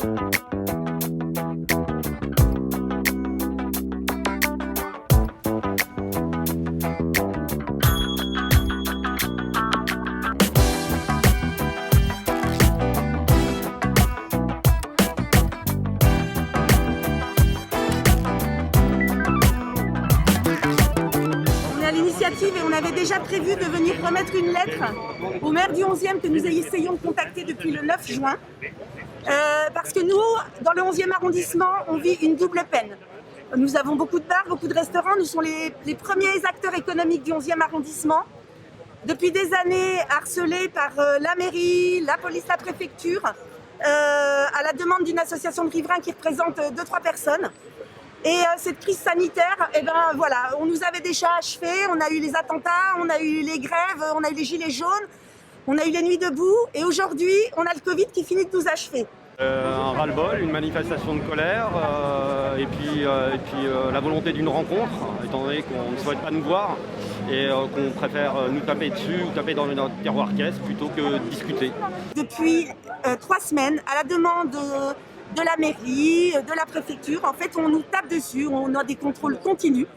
Et on avait déjà prévu de venir remettre une lettre au maire du 11e que nous essayons de contacter depuis le 9 juin. Parce que nous, dans le 11e arrondissement, on vit une double peine. Nous avons beaucoup de bars, beaucoup de restaurants. Nous sommes les premiers acteurs économiques du 11e arrondissement. Depuis des années, harcelés par la mairie, la police, la préfecture, à la demande d'une association de riverains qui représente 2-3 personnes. Et cette crise sanitaire, voilà, on nous avait déjà achevé, on a eu les attentats, on a eu les grèves, on a eu les gilets jaunes, on a eu les nuits debout, et aujourd'hui, on a le Covid qui finit de nous achever. Un ras-le-bol, une manifestation de colère, et puis la volonté d'une rencontre, étant donné qu'on ne souhaite pas nous voir et qu'on préfère nous taper dessus ou taper dans notre tiroir caisse plutôt que discuter. Depuis 3 semaines, à la demande de la mairie, de la préfecture, en fait on nous tape dessus, on a des contrôles continus,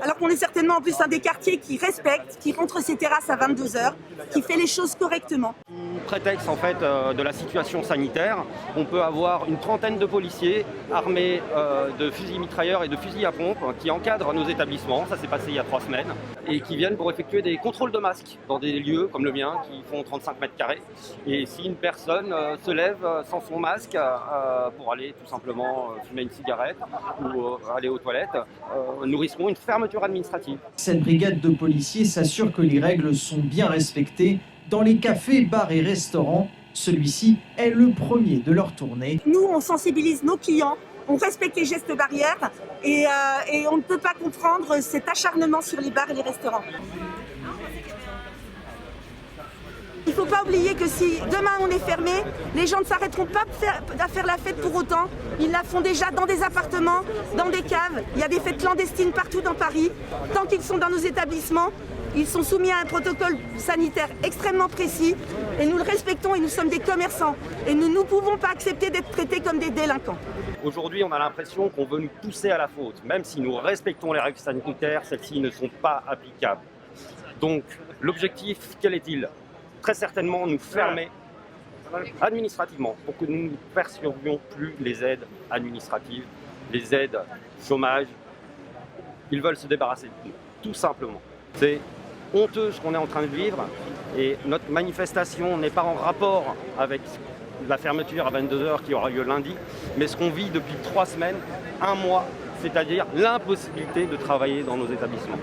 alors qu'on est certainement en plus un des quartiers qui respecte, qui rentre ses terrasses à 22h, qui fait les choses correctement. Sous prétexte en fait de la situation sanitaire, on peut avoir une trentaine de policiers armés de fusils mitrailleurs et de fusils à pompe qui encadrent nos établissements, ça s'est passé il y a 3 semaines, et qui viennent pour effectuer des contrôles de masques dans des lieux comme le mien qui font 35 mètres carrés. Et si une personne se lève sans son masque pour aller tout simplement fumer une cigarette ou aller aux toilettes, nous risquons une fermeture administrative. Cette brigade de policiers s'assure que les règles sont bien respectées dans les cafés, bars et restaurants. Celui-ci est le premier de leur tournée. Nous, on sensibilise nos clients, on respecte les gestes barrières et on ne peut pas comprendre cet acharnement sur les bars et les restaurants. Il ne faut pas oublier que si demain on est fermé, les gens ne s'arrêteront pas à faire la fête pour autant. Ils la font déjà dans des appartements, dans des caves. Il y a des fêtes clandestines partout dans Paris. Tant qu'ils sont dans nos établissements, ils sont soumis à un protocole sanitaire extrêmement précis et nous le respectons et nous sommes des commerçants. Et nous ne pouvons pas accepter d'être traités comme des délinquants. Aujourd'hui, on a l'impression qu'on veut nous pousser à la faute. Même si nous respectons les règles sanitaires, celles-ci ne sont pas applicables. Donc, l'objectif, quel est-il ? Très certainement nous fermer administrativement pour que nous ne percevions plus les aides administratives, les aides chômage. Ils veulent se débarrasser de nous, tout simplement. C'est honteux ce qu'on est en train de vivre et notre manifestation n'est pas en rapport avec la fermeture à 22h qui aura lieu lundi, mais ce qu'on vit depuis 3 semaines, 1 mois, c'est-à-dire l'impossibilité de travailler dans nos établissements.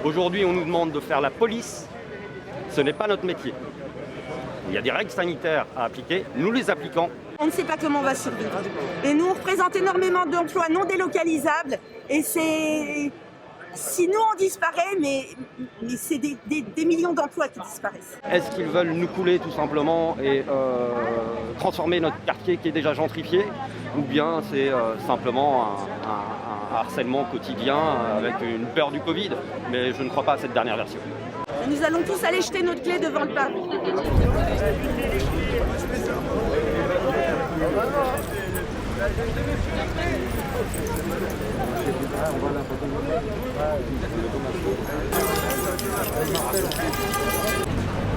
Aujourd'hui, on nous demande de faire la police. Ce n'est pas notre métier. Il y a des règles sanitaires à appliquer, nous les appliquons. On ne sait pas comment on va survivre. Et nous, on représente énormément d'emplois non délocalisables. Et c'est... Si nous, on disparaît, mais c'est des millions d'emplois qui disparaissent. Est-ce qu'ils veulent nous couler tout simplement et transformer notre quartier qui est déjà gentrifié ? Ou bien c'est simplement un harcèlement quotidien avec une peur du Covid ? Mais je ne crois pas à cette dernière version. Nous allons tous aller jeter notre clé devant le pavé.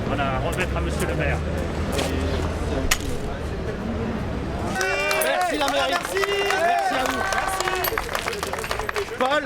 Voilà, remettre à monsieur le maire. Merci la mairie. Merci à vous. Merci. Paul.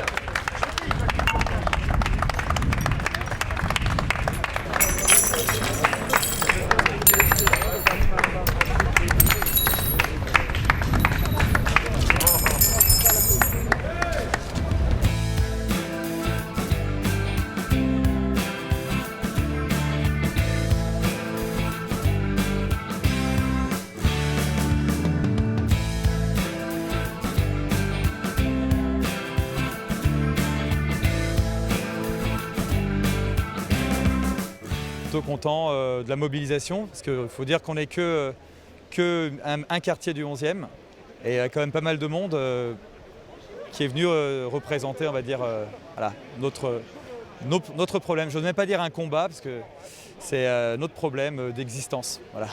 Plutôt content de la mobilisation, parce qu'il faut dire qu'on n'est que un quartier du 11e, et il y a quand même pas mal de monde qui est venu représenter, on va dire, voilà, notre problème. Je ne veux même pas dire un combat, parce que c'est notre problème d'existence. Voilà.